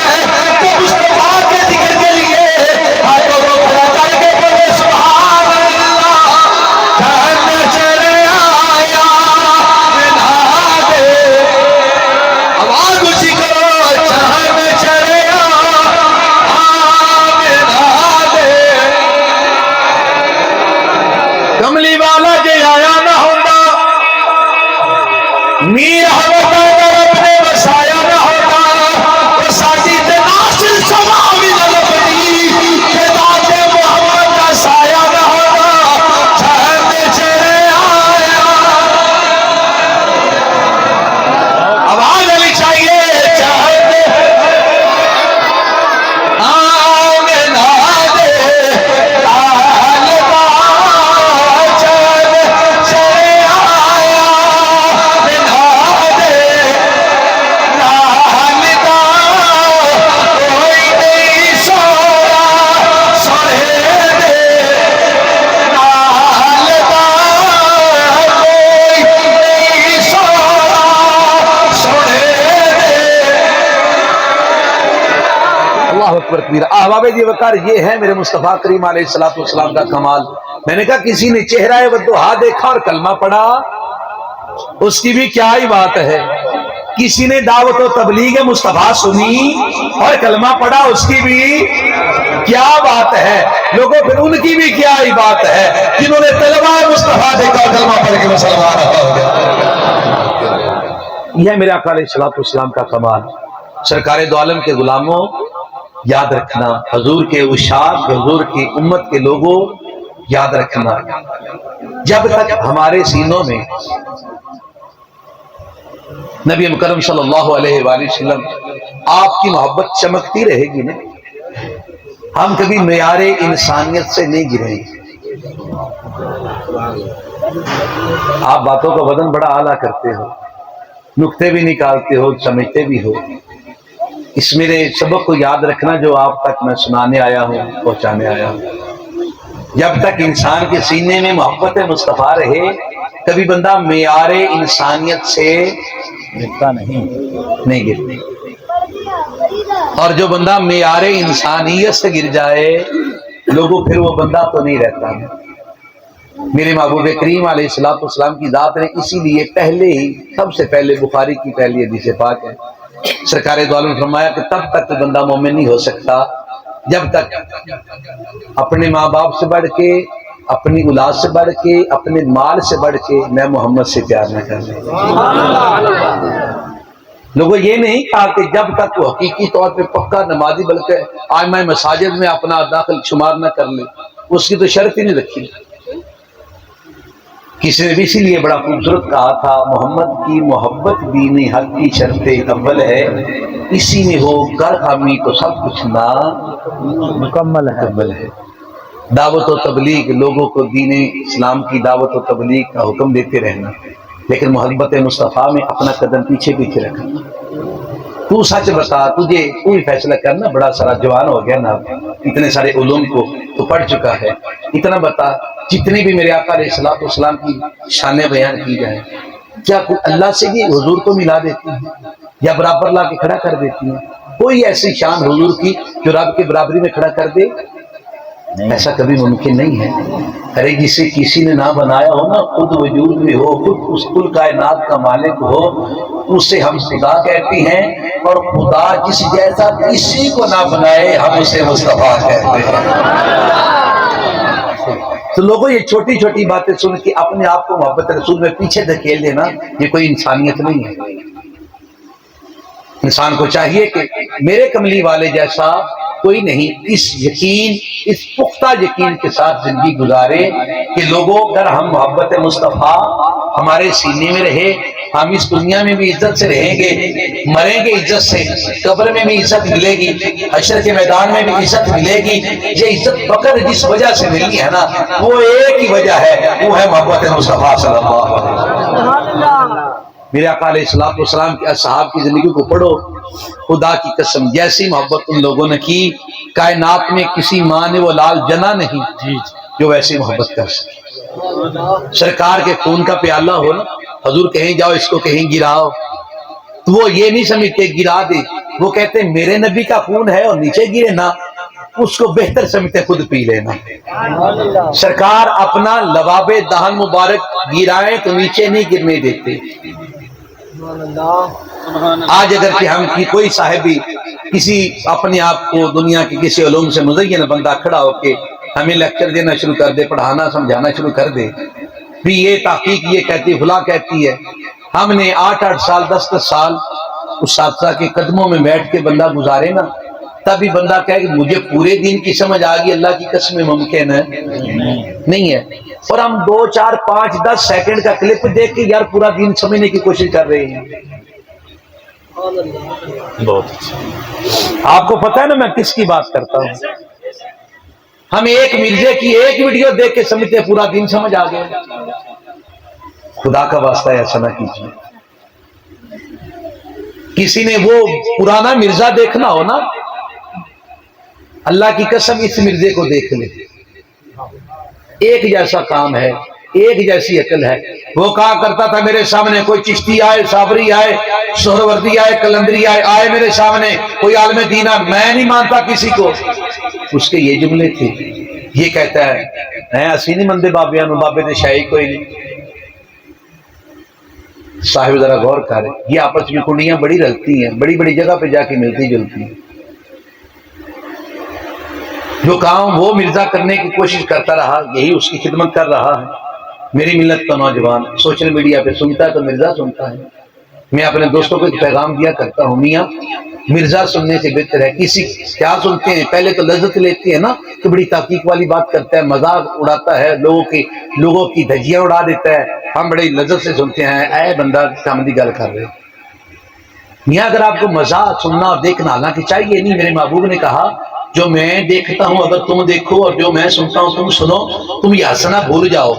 ہے تو مصطفیٰ کے ذکر کے لیے ہاتھوں کو کھڑا کر کے بولے سبحان اللہ۔ چاند چڑھے آیا بنا دے، آواز اسی کرو، چاند چڑھے آیا بنا دے۔ کملی والا جے آیا نہ ہوتا، میر حضرت اپنے وسایا نہ ہوتا، تو ساڈی تے ناصر سما بھی نہ لبدی، کہ ذات محمد کا سایہ نہ ہوتا۔ چاند چڑھے آیا، آواز ہونی چاہیے، چاند آمنا دے لال دا چاند چڑھے آیا بنا دے لال دا کوئی نہیں سویا سونے دے لال دا کوئی نہیں سویا سونے دے۔ اللہ اکبر کبیرہ۔ احباب دی وقار، یہ ہے میرے مصطفیٰ کریم علیہ السلام کا کمال۔ میں نے کہا کسی نے چہرہ ودہا دیکھا اور کلمہ پڑھا، اس کی بھی کیا ہی بات ہے۔ کسی نے دعوت و تبلیغ مصطفیٰ سنی اور کلمہ پڑھا، اس کی بھی کیا بات ہے۔ لوگوں پھر ان کی بھی کیا ہی بات ہے جنہوں نے طلبہ مصطفیٰ دیکھا اور کلمہ پڑھ کے مسلمان ہو گیا۔ یہ ہے میرے آقا علیہ السلام کا کمال۔ سرکار دو عالم کے غلاموں، یاد رکھنا، حضور کے اشاعت، حضور کی امت کے لوگوں، یاد رکھنا، جب تک ہمارے سینوں میں نبی مکرم صلی اللہ علیہ وآلہ وسلم آپ کی محبت چمکتی رہے گی نا، ہم کبھی معیار انسانیت سے نہیں گریں گے۔ آپ باتوں کا وزن بڑا اعلیٰ کرتے ہو، نکتے بھی نکالتے ہو، سمجھتے بھی ہو۔ اس میرے سبق کو یاد رکھنا جو آپ تک میں سنانے آیا ہوں، پہنچانے آیا ہوں۔ جب تک انسان کے سینے میں محبت مصطفیٰ رہے، کبھی بندہ معیار انسانیت سے گرتا نہیں گرتے۔ اور جو بندہ معیار انسانیت سے گر جائے، لوگوں پھر وہ بندہ تو نہیں رہتا۔ میرے محبوب کریم علیہ السلام کی ذات نے اسی لیے پہلے ہی، سب سے پہلے بخاری کی پہلی حدیث پاک ہے، سرکار دو عالم نے فرمایا کہ تب تک بندہ مومن نہیں ہو سکتا جب تک اپنے ماں باپ سے بڑھ کے، اپنی اولاد سے بڑھ کے، اپنے مال سے بڑھ کے میں محمد سے پیار نہ کر لے۔ لوگوں یہ نہیں کہا کہ جب تک وہ حقیقی طور پہ پکا نمازی بلکہ آئمہ مساجد میں اپنا داخل شمار نہ کر لے، اس کی تو شرط ہی نہیں رکھی۔ کسی نے بھی اسی لیے بڑا خوبصورت کہا تھا، محمد کی محبت دین حق کی شرط اول ہے، اسی میں ہو گر خامی تو سب کچھ نہ مکمل ہے۔ دعوت و تبلیغ، لوگوں کو دین اسلام کی دعوت و تبلیغ کا حکم دیتے رہنا، لیکن محبت مصطفیٰ میں اپنا قدم پیچھے پیچھے رکھنا۔ تو سچ بتا، تجھے کوئی فیصلہ کرنا، بڑا سارا جوان ہو گیا نا، اتنے سارے علوم کو تو پڑھ چکا ہے، اتنا بتا، جتنی بھی میرے آقا علیہ السلام کی شانیں بیان کی جائیں، کیا کوئی اللہ سے بھی حضور کو ملا دیتی ہیں یا برابر لا کے کھڑا کر دیتی ہیں؟ کوئی ایسی شان حضور کی جو رب کے برابری میں کھڑا کر دے؟ ایسا کبھی ممکن نہیں ہے۔ ارے جسے کسی نے نہ بنایا ہو نا، خود وجود میں ہو، خود اس کل کائنات کا مالک ہو، اسے ہم خدا کہتے ہیں، اور خدا جس جیسا کسی کو نہ بنائے ہم اسے مصطفیٰ کہتے ہیں۔ تو لوگوں یہ چھوٹی چھوٹی باتیں سن کے اپنے آپ کو محبت رسول میں پیچھے دھکیل دینا، یہ کوئی انسانیت نہیں ہے۔ انسان کو چاہیے کہ میرے کملی والے جیسا کوئی نہیں، اس پختہ یقین کے ساتھ زندگی گزارے کہ لوگوں اگر ہم محبت مصطفیٰ ہمارے سینے میں رہے، ہم اس دنیا میں بھی عزت سے رہیں گے، مریں گے عزت سے، قبر میں بھی عزت ملے گی، حشر کے میدان میں بھی عزت ملے گی۔ یہ عزت فقط جس وجہ سے ملی ہے نا، وہ ایک ہی وجہ ہے، وہ ہے محبت مصطفیٰ صلی اللہ علیہ وسلم۔ میرے آقا علیہ السلام کے اصحاب کی زندگی کو پڑھو، خدا کی قسم جیسی محبت ان لوگوں نے کی، کائنات میں کسی ماں نے وہ لال جنا نہیں جو ویسی محبت کر سکے۔ سرکار کے خون کا پیالہ ہو نا، حضور کہیں جاؤ اس کو کہیں گراؤ، تو وہ یہ نہیں سمجھتے گرا دے، وہ کہتے میرے نبی کا خون ہے اور نیچے گرے نا، اس کو بہتر سمجھتے خود پی لینا۔ سرکار اپنا لباب دہن مبارک گرائیں تو نیچے نہیں گرنے دیتے۔ آج اگر کہ ہم کی کوئی صاحبی کسی اپنے آپ کو دنیا کے کسی علوم سے مزین بندہ کھڑا ہو کے ہمیں لیکچر دینا شروع کر دے، پڑھانا سمجھانا شروع کر دے، بھی یہ تحقیق یہ کہتی فلاں کہتی ہے، ہم نے 8 سال 10 سال اس اساتذہ کے قدموں میں بیٹھ کے بندہ گزارے نا، تبھی بندہ کہے کہ مجھے پورے دین کی سمجھ آ گئی، اللہ کی قسم ممکن ہے نہیں ہے۔ اور ہم 2 4 5 10 سیکنڈ کا کلپ دیکھ کے یار پورا دین سمجھنے کی کوشش کر رہے ہیں۔ بہت اچھا۔ آپ کو پتہ ہے نا میں کس کی بات کرتا ہوں؟ ہم ایک مرزے کی ایک ویڈیو دیکھ کے سمجھتے ہیں پورا دین سمجھ آ گیا۔ خدا کا واسطہ ایسا نہ کیجیے۔ کسی نے وہ پرانا مرزا دیکھنا ہو نا، اللہ کی قسم اس مرزے کو دیکھ لے، ایک جیسا کام ہے، ایک جیسی عقل ہے۔ وہ کہا کرتا تھا میرے سامنے کوئی چشتی آئے، صابری آئے، سہروردی آئے، کلندری آئے میرے سامنے کوئی عالم دین آئے، میں نہیں مانتا کسی کو۔ اس کے یہ جملے تھے۔ یہ کہتا ہے اسی نہیں مندے بابیاں نو، بابے نے شاہی کوئی نہیں۔ صاحب ذرا غور کرے، یہ آپس میں کنڈیاں بڑی رلتی ہیں، بڑی بڑی جگہ پہ جا کے ملتی جلتی ہیں۔ جو کام وہ مرزا کرنے کی کوشش کرتا رہا، یہی اس کی خدمت کر رہا ہے۔ میری ملت کا نوجوان سوشل میڈیا پہ سنتا ہے تو مرزا سنتا ہے۔ میں اپنے دوستوں کو ایک پیغام دیا کرتا ہوں، میاں مرزا سننے سے بہتر ہے کسی کیا سنتے ہیں، پہلے تو لذت لیتے ہیں نا کہ بڑی تحقیق والی بات کرتا ہے، مذاق اڑاتا ہے، لوگوں کی دھجیاں اڑا دیتا ہے، ہم بڑی لذت سے سنتے ہیں۔ اے بندہ سامنے گل کر رہے میاں، اگر آپ کو مذاق سننا اور دیکھنا حالانکہ چاہیے نہیں، میرے محبوب نے کہا جو میں دیکھتا ہوں اگر تم دیکھو اور جو میں سنتا ہوں تم سنو، تم یہ ہنسنا بھول جاؤ۔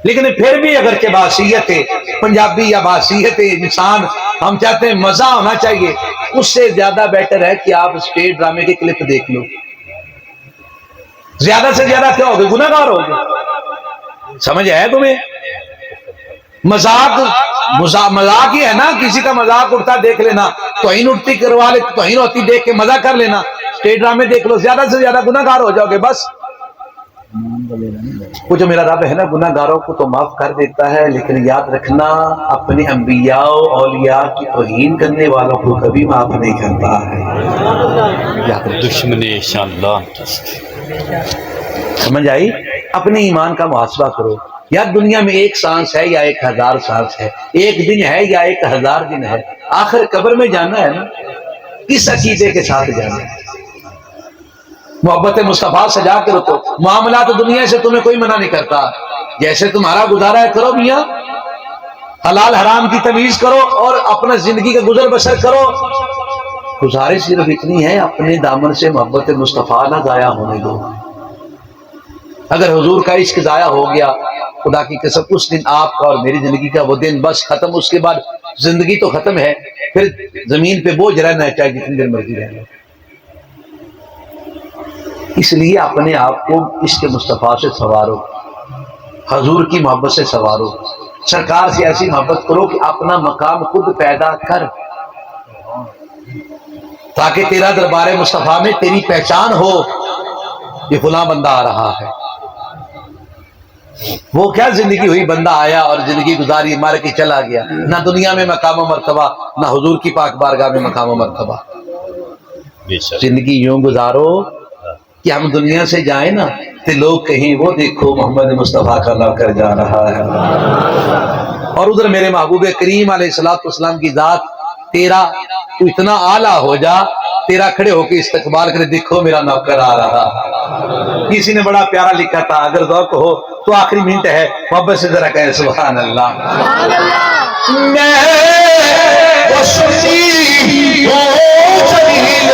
لیکن پھر بھی اگرچہ باصیت ہے پنجابی یا باصیت ہے انسان، ہم چاہتے ہیں مزہ ہونا چاہیے، اس سے زیادہ بیٹر ہے کہ آپ اسٹیج ڈرامے کے کلپ دیکھ لو۔ زیادہ سے زیادہ کیا ہوگے؟ گناہ گار ہوگے۔ سمجھ ہے تمہیں؟ مذاق ہی ہے نا، کسی کا مذاق اٹھتا دیکھ لینا، توہین اٹھتی کروا لے، توہین ہوتی دیکھ کے مزہ کر لینا، اسٹیج ڈرامے دیکھ لو، زیادہ سے زیادہ گناہ گار ہو جاؤ گے۔ بس وہ جو میرا رب ہے نا گناہ گاروں کو تو معاف کر دیتا ہے، لیکن یاد رکھنا اپنے انبیاء و اولیاء کی توہین کرنے والوں کو کبھی معاف نہیں کرتا ہے۔ دشمن انشاءاللہ۔ سمجھ آئی؟ اپنے ایمان کا محاسبہ کرو، یا دنیا میں 1 سانس ہے یا 1000 سانس ہے، 1 دن ہے یا 1000 دن ہے، آخر قبر میں جانا ہے نا، کس عقیدے کے ساتھ جانا ہے؟ محبت مصطفیٰ سجا کے رکھو، معاملات دنیا سے تمہیں کوئی منع نہیں کرتا، جیسے تمہارا گزارا ہے کرو میاں، حلال حرام کی تمیز کرو اور اپنا زندگی کا گزر بسر کرو۔ گزارش صرف اتنی ہے اپنے دامن سے محبت مصطفیٰ نہ ضائع ہونے دو۔ اگر حضور کا عشق ضائع ہو گیا، خدا کی قسم اس دن آپ کا اور میری زندگی کا وہ دن بس ختم، اس کے بعد زندگی تو ختم ہے، پھر زمین پہ بوجھ رہنا ہے چاہے جتنی دیر مرضی رہنا۔ اس لیے اپنے آپ کو عشق مصطفیٰ سے سنوارو، حضور کی محبت سے سنوارو، سرکار سے ایسی محبت کرو کہ اپنا مقام خود پیدا کر، تاکہ تیرا دربار مصطفیٰ میں تیری پہچان ہو، یہ فلاں بندہ آ رہا ہے۔ وہ کیا زندگی ہوئی، بندہ آیا اور زندگی گزاری مار کے چلا گیا، نہ دنیا میں مقام و مرتبہ، نہ حضور کی پاک بارگاہ میں مقام و مرتبہ۔ زندگی یوں گزارو کہ ہم دنیا سے جائیں نا تو لوگ کہیں وہ دیکھو محمد مصطفیٰ کا نوکر جا رہا ہے، اور ادھر میرے محبوب کریم علیہ السلام کی ذات تیرا تو اتنا اعلیٰ ہو جا، تیرا کھڑے ہو کے استقبال کرے، دیکھو میرا نوکر آ رہا۔ کسی نے بڑا پیارا لکھا تھا، اگر ذوق ہو تو آخری منٹ ہے، محبت سے ذرا کہیں سبحان اللہ۔ میں وہ سنی وہ جلیل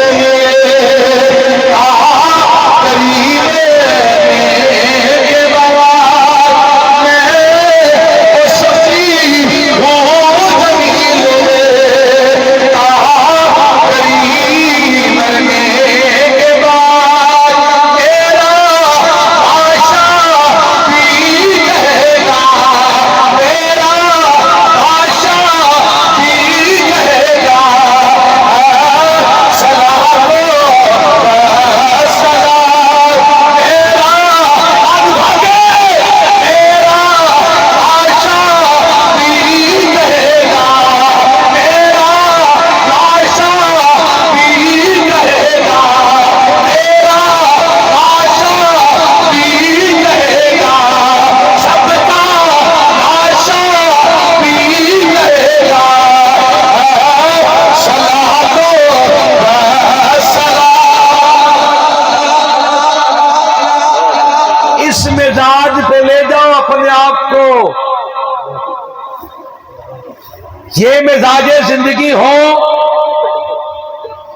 یہ مزاج زندگی ہو،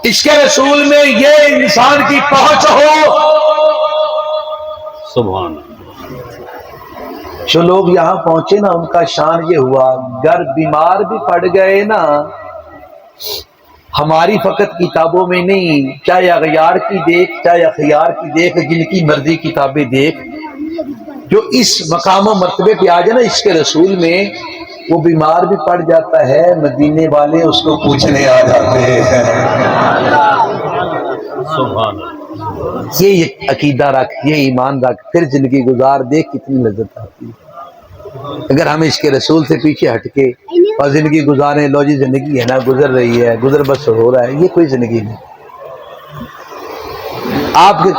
عشق رسول میں یہ انسان کی پہنچ ہو۔ سبحان اللہ۔ جو لوگ یہاں پہنچے نا، ان کا شان یہ ہوا، گر بیمار بھی پڑ گئے نا، ہماری فقط کتابوں میں نہیں، چاہے اغیار کی دیکھ، چاہے اخیار کی دیکھ، جن کی مرضی کتابیں دیکھ، جو اس مقام و مرتبے پہ آ جائے نا عشق رسول میں، وہ بیمار بھی پڑ جاتا ہے، مدینے والے اس کو پوچھنے آ جاتے ہیں۔ سبحان اللہ۔ یہ عقیدہ رکھ، یہ ایمان رکھ، پھر زندگی گزار، دیکھ کتنی لذت آتی ہے۔ اگر ہم عشق رسول سے پیچھے ہٹ کے اور زندگی گزاریں، لو جی زندگی ہے نا، گزر رہی ہے، گزر بسر ہو رہا ہے، یہ کوئی زندگی نہیں۔ آپ پہ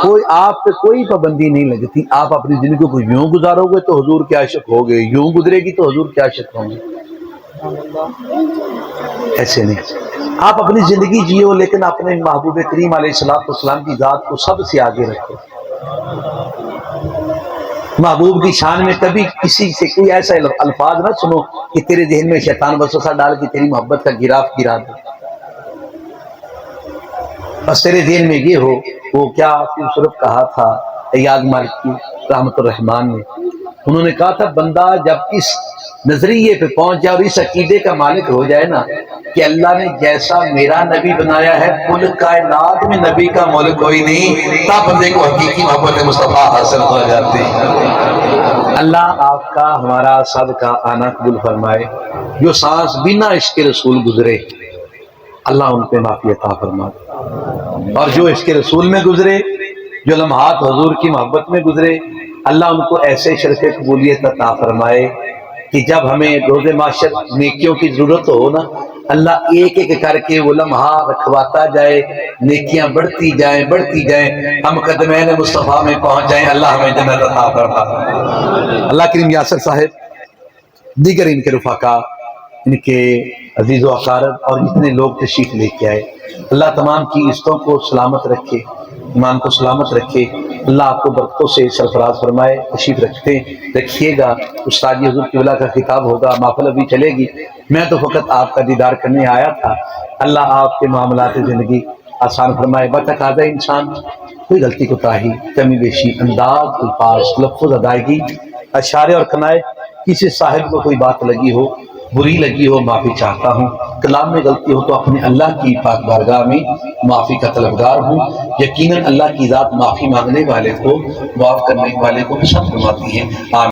کوئی پابندی نہیں لگتی، آپ اپنی زندگی کو یوں گزارو گے تو حضور کے عاشق ہوگے، یوں گزرے گی تو حضور کے عاشق ہوں گے، ایسے نہیں۔ آپ اپنی زندگی جیو، لیکن اپنے محبوب کریم علیہ السلام کی ذات کو سب سے آگے رکھو۔ محبوب کی شان میں کبھی کسی سے کوئی ایسا الفاظ نہ سنو کہ تیرے ذہن میں شیطان وسوسہ ڈال کے تیری محبت کا گراف گرا دے۔ بس تیرے ذہن میں یہ ہو، وہ کیا خوبصورت کہا تھا ایاز مالکی رحمت الرحمان نے، انہوں نے کہا تھا بندہ جب اس نظریے پہ پہنچ جائے اور اس عقیدے کا مالک ہو جائے نا کہ اللہ نے جیسا میرا نبی بنایا ہے، کل کائنات میں نبی کا مول کوئی نہیں، تب بندے کو حقیقی محبت مصطفیٰ حاصل ہو جاتی ہے۔ اللہ آپ کا ہمارا سب کا آنا قبول فرمائے۔ جو سانس بنا عشق رسول گزرے، اللہ ان پہ معافی عطا فرمائے، اور جو عشق رسول میں گزرے، جو لمحات حضور کی محبت میں گزرے، اللہ ان کو ایسے شرف قبولیت عطا فرمائے کہ جب ہمیں روز معاشر نیکیوں کی ضرورت ہو نا، اللہ ایک ایک کر کے وہ لمحہ رکھواتا جائے، نیکیاں بڑھتی جائیں، ہم قدمین مصطفیٰ میں پہنچ جائیں، اللہ ہمیں جنت عطا فرمائے۔ اللہ کریم یاسر صاحب، دیگر ان کے رفقا، ان کے عزیز و اقارب اور جتنے لوگ تشریف لے کے آئے، اللہ تمام کی عزتوں کو سلامت رکھے، ایمان کو سلامت رکھے، اللہ آپ کو برکتوں سے سرفراز فرمائے۔ تشریف رکھیے گا، استاد حضور قبلہ کا خطاب ہوگا، محفل ابھی چلے گی، میں تو فقط آپ کا دیدار کرنے آیا تھا۔ اللہ آپ کے معاملات زندگی آسان فرمائے۔ بتقاضۂ انسان کوئی غلطی کوتاہی، کمی بیشی، انداز، الفاظ، تلفظ، ادائیگی، اشارے اور کنائے، کسی صاحب کو کوئی بات لگی ہو، بری لگی ہو، معافی چاہتا ہوں۔ کلام میں غلطی ہو تو اپنے اللہ کی پاک بارگاہ میں معافی کا طلبگار ہوں۔ یقیناً اللہ کی ذات معافی مانگنے والے کو، معاف کرنے والے کو پسند فرماتی ہے۔ آمین۔